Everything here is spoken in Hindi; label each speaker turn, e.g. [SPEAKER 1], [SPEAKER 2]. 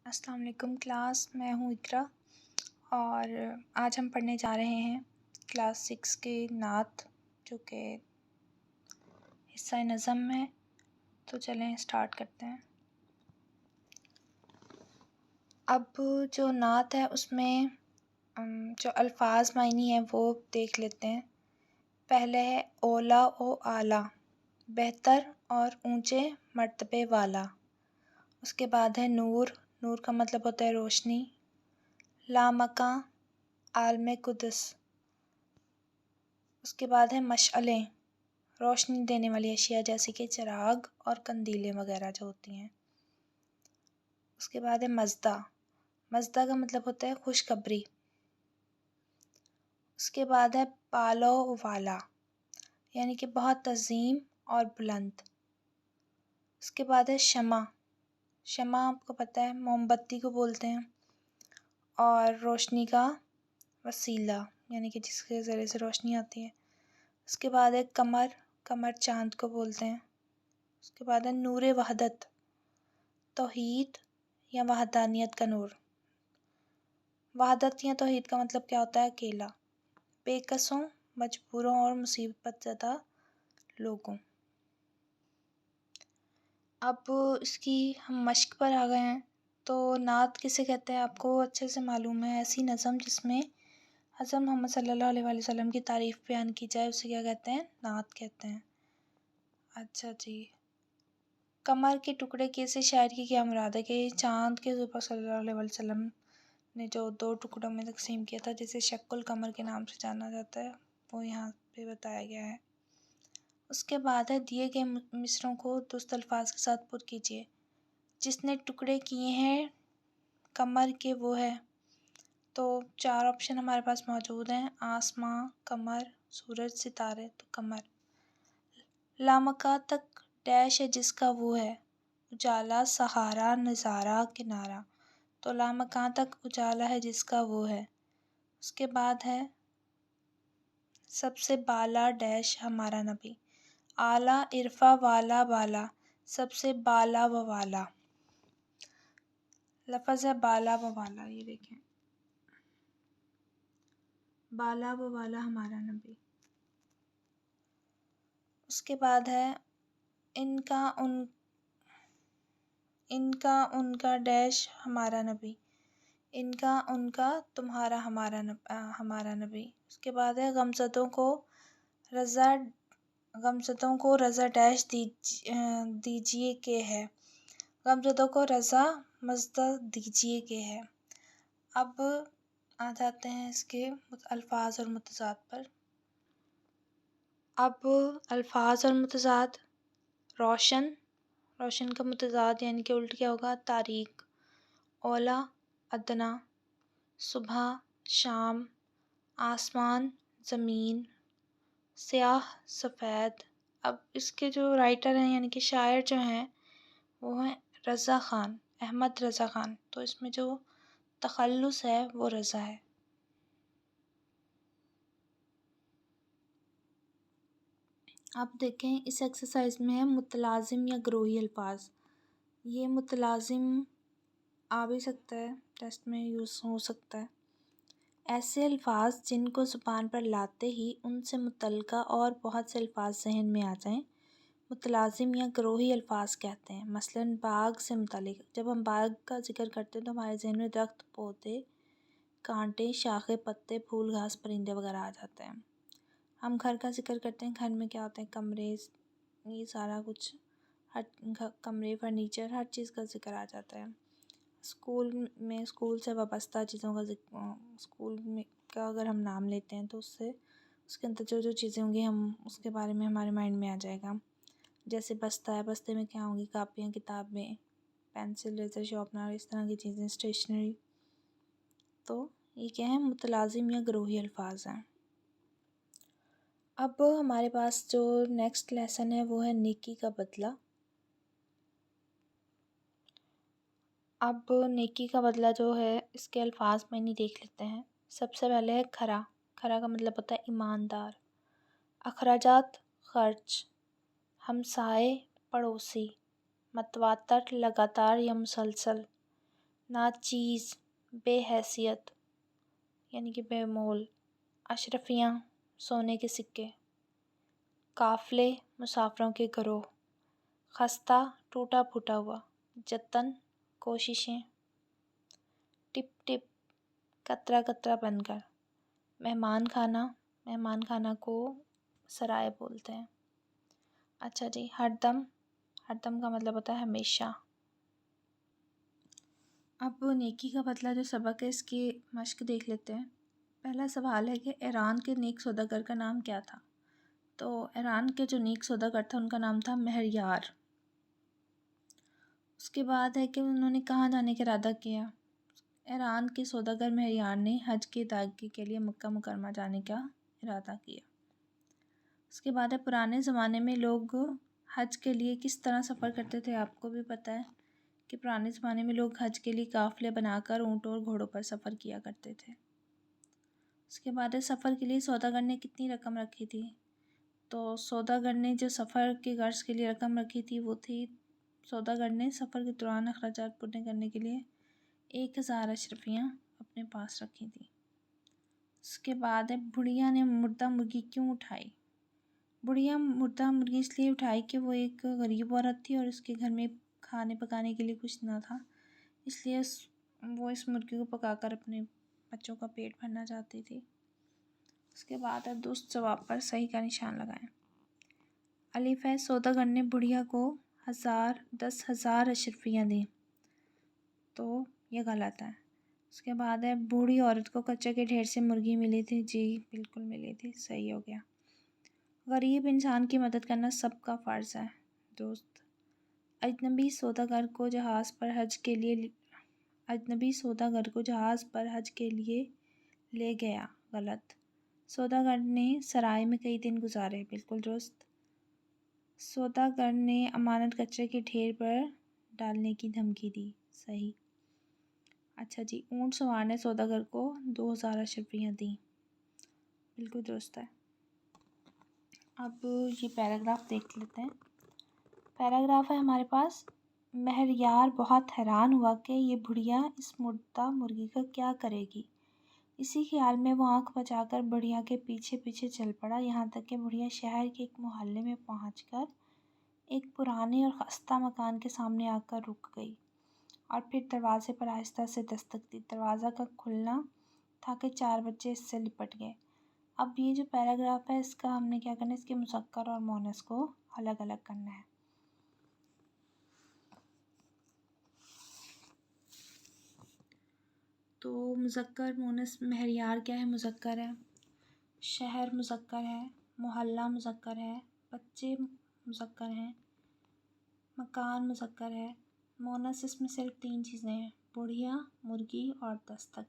[SPEAKER 1] अस्सलाम वालेकुम क्लास, मैं हूँ इकरा और आज हम पढ़ने जा रहे हैं क्लास 6 के नात जो कि हिस्सा नज़म है। तो चलें स्टार्ट करते हैं। अब जो नात है उसमें जो अल्फाज मायनी है वो देख लेते हैं। पहले है ओला ओ आला, बेहतर और ऊंचे मर्तबे वाला। उसके बाद है नूर, नूर का मतलब होता है रोशनी। लामका, आलम कुदस। उसके बाद है मशअलें, रोशनी देने वाली अशिया जैसे कि चिराग और कंदीलें वगैरह जो होती हैं। उसके बाद है मज़दा, मज़दा का मतलब होता है खुशखबरी। उसके बाद है पालो वाला, यानी कि बहुत तज़ीम और बुलंद। उसके बाद है शमा, शमा आपको पता है मोमबत्ती को बोलते हैं, और रोशनी का वसीला, यानी कि जिसके ज़रिए से रोशनी आती है। उसके बाद है कमर, कमर चाँद को बोलते हैं। उसके बाद है नूर वहदत, तौहीद या वहदानियत का नूर। वहदत या तौहीद का मतलब क्या होता है? अकेला, बेकसों, मजबूरों और मुसीबत ज़दा लोगों। अब इसकी हम मश्क पर आ गए हैं। तो नात किसे कहते हैं आपको अच्छे से मालूम है। ऐसी नज़म जिसमें हज़रत मोहम्मद सल्लल्लाहु अलैहि वसल्लम की तारीफ़ बयान की जाए उसे क्या कहते हैं? नात कहते हैं। अच्छा जी, कमर के टुकड़े की से शायर की क्या मुराद है कि चाँद के ऊपर सल्लल्लाहु अलैहि वसल्लम ने जो 2 टुकड़ों में तकसीम किया था, जिसे शक्कुल कमर के नाम से जाना जाता है, वो यहाँ पे बताया गया है। उसके बाद है दिए गए मिसरों को दुरुस्त अल्फाज के साथ पुर कीजिए। जिसने टुकड़े किए हैं कमर के वो है। तो 4 ऑप्शन हमारे पास मौजूद हैं, आसमां, कमर, सूरज, सितारे। तो कमर। लामका तक डैश है जिसका वो है, उजाला, सहारा, नज़ारा, किनारा। तो लामका तक उजाला है जिसका वो है। उसके बाद है सबसे बाला डैश हमारा नबी, आला, इरफा, वाला, बाला, सबसे बाला व वाला। लफ्ज़ है बाला व वाला, ये देखें, बाला व वाला हमारा नबी। उसके बाद है इनका उनका डैश हमारा नबी, इनका उनका तुम्हारा हमारा नबी। उसके बाद है गमज़दों को रज़ा डैश दीजिए के है, गमज़दों को रज़ा मज़दा दीजिए के है। अब आ जाते हैं इसके अल्फाज और मुतज़ाद पर। अब अल्फाज और मुतज़ाद। रोशन, रोशन का मुतज़ाद यानी कि उल्ट क्या होगा? तारीक। ओला, अदना। सुबह, शाम। आसमान, ज़मीन। स्याह, सफ़ेद। अब इसके जो राइटर हैं यानी कि शायर जो हैं वो हैं रज़ा ख़ान, अहमद रज़ा ख़ान। तो इसमें जो तख़ल्लुस है वो रज़ा है। अब देखें इस एक्सरसाइज में है मुतलाज़िम या ग्रोही अल्फाज। ये मुतलाज़िम आ भी सकता है, टेस्ट में यूज़ हो सकता है। ऐसे अल्फाज जिनको ज़ुबान पर लाते ही उनसे मुतल्लिक़ा और बहुत से अल्फाज ज़हन में आ जाएं, मुतलाज़िम या ग्रोही अल्फाज कहते हैं। मसलन बाग से मुतल्लिक़, जब हम बाग का ज़िक्र करते हैं तो हमारे ज़हन में दरख्त, पौधे, कांटे, शाखें, पत्ते, फूल, घास, परिंदे वगैरह आ जाते हैं। हम घर का ज़िक्र करते हैं, घर में क्या होते हैं? कमरे, ये सारा कुछ, हर कमरे, फर्नीचर, हर चीज़ का ज़िक्र आ जाता है। स्कूल से वाबस्ता चीज़ों का स्कूल में का अगर हम नाम लेते हैं तो उससे उसके अंदर जो जो चीज़ें होंगी हम उसके बारे में हमारे माइंड में आ जाएगा। जैसे बस्ता है, बस्ते में क्या होंगी? कापियाँ, किताबें, पेंसिल, रेज़र, शार्पनर, इस तरह की चीज़ें, स्टेशनरी। तो ये क्या है? मुतलाज़िम या ग्रोही अल्फाज हैं। अब हमारे पास जो नेक्स्ट लेसन है वो है नेकी का बदला। अब नेकी का बदला जो है इसके अल्फाज में नहीं देख लेते हैं। सबसे पहले है खरा, खरा का मतलब होता है ईमानदार। अखराजात, खर्च। हमसाए, पड़ोसी। मतवातर, लगातार या मुसलसल। नाचीज़, बेहैसियत यानी कि बेमोल। अशरफियाँ, सोने के सिक्के। काफ़िले, मुसाफिरों के गिरोह। खस्ता, टूटा फूटा हुआ। जतन, कोशिशें। टिप टिप, कतरा कतरा बनकर। मेहमान खाना, मेहमान खाना को सराय बोलते हैं। अच्छा जी, हरदम, हरदम का मतलब होता है हमेशा। अब नेकी का बदला जो सबक है इसकी मश्क देख लेते हैं। पहला सवाल है कि ईरान के नेक सौदागर का नाम क्या था। तो ईरान के जो नेक सौदागर था उनका नाम था महरयार। उसके बाद है कि उन्होंने कहाँ जाने का इरादा किया। ईरान के सौदागर महरयार ने हज की अदायगी के लिए मक्का मुकरमा जाने का इरादा किया। उसके बाद है पुराने ज़माने में लोग हज के लिए किस तरह सफ़र करते थे। आपको भी पता है कि पुराने ज़माने में लोग हज के लिए काफ़िले बनाकर ऊँटों और घोड़ों पर सफ़र किया करते थे। उसके बाद है सफ़र के लिए सौदागर ने कितनी रकम रखी थी। तो सौदागर ने जो सफ़र के गर्ज के लिए रकम रखी थी वो थी, सौदागर ने सफ़र के दौरान अखराजात पूरे करने के लिए 1000 अशरफियाँ अपने पास रखी थी। उसके बाद है बुढ़िया ने मुर्दा मुर्गी क्यों उठाई। बुढ़िया मुर्दा मुर्गी इसलिए उठाई कि वो एक गरीब औरत थी और उसके घर में खाने पकाने के लिए कुछ ना था, इसलिए वो इस मुर्गी को पकाकर अपने बच्चों का पेट भरना चाहती थी। उसके बाद है दुरुस्त जवाब पर सही का निशान लगाएं। अलिफ है सौदागर ने बुढ़िया को 10,000 अशरफियाँ दी, तो ये गलत है। उसके बाद है बूढ़ी औरत को कच्चे के ढेर से मुर्गी मिली थी। जी बिल्कुल मिली थी, सही हो गया। गरीब इंसान की मदद करना सबका फ़र्ज़ है, दोस्त। अजनबी सौदागर को जहाज़ पर हज के लिए अजनबी सौदागर को जहाज़ पर हज के लिए ले गया, गलत। सौदागर ने सराय में कई दिन गुजारे, बिल्कुल दुरुस्त। सौदागर ने अमानत कचरे के ढेर पर डालने की धमकी दी, सही। अच्छा जी, ऊँट सवार ने सौदागर को 2000 अशरफियाँ दी, बिल्कुल दुरुस्त है। अब ये पैराग्राफ देख लेते हैं। पैराग्राफ है हमारे पास। महरयार बहुत हैरान हुआ कि ये बुढ़िया इस मुर्दा मुर्गी का क्या करेगी। इसी ख्याल में वो आंख बचाकर बुढ़िया के पीछे पीछे चल पड़ा, यहाँ तक कि बुढ़िया शहर के एक मोहल्ले में पहुंचकर एक पुराने और खस्ता मकान के सामने आकर रुक गई और फिर दरवाजे पर आहिस्ता से दस्तक दी। दरवाज़ा का खुलना था कि 4 बच्चे इससे लिपट गए। अब ये जो पैराग्राफ है इसका हमने क्या करना है, इसके मुज़क्कर और मोनस को अलग अलग करना है। तो मुज़क्कर मोनस, महरयार क्या है, मुज़क्कर है। शहर मुज़क्कर है। मोहल्ला मुज़क्कर है। बच्चे मुज़क्कर हैं। मकान मुज़क्कर है। मोनस इसमें सिर्फ 3 चीज़ें हैं, बुढ़िया, मुर्गी और दस्तक।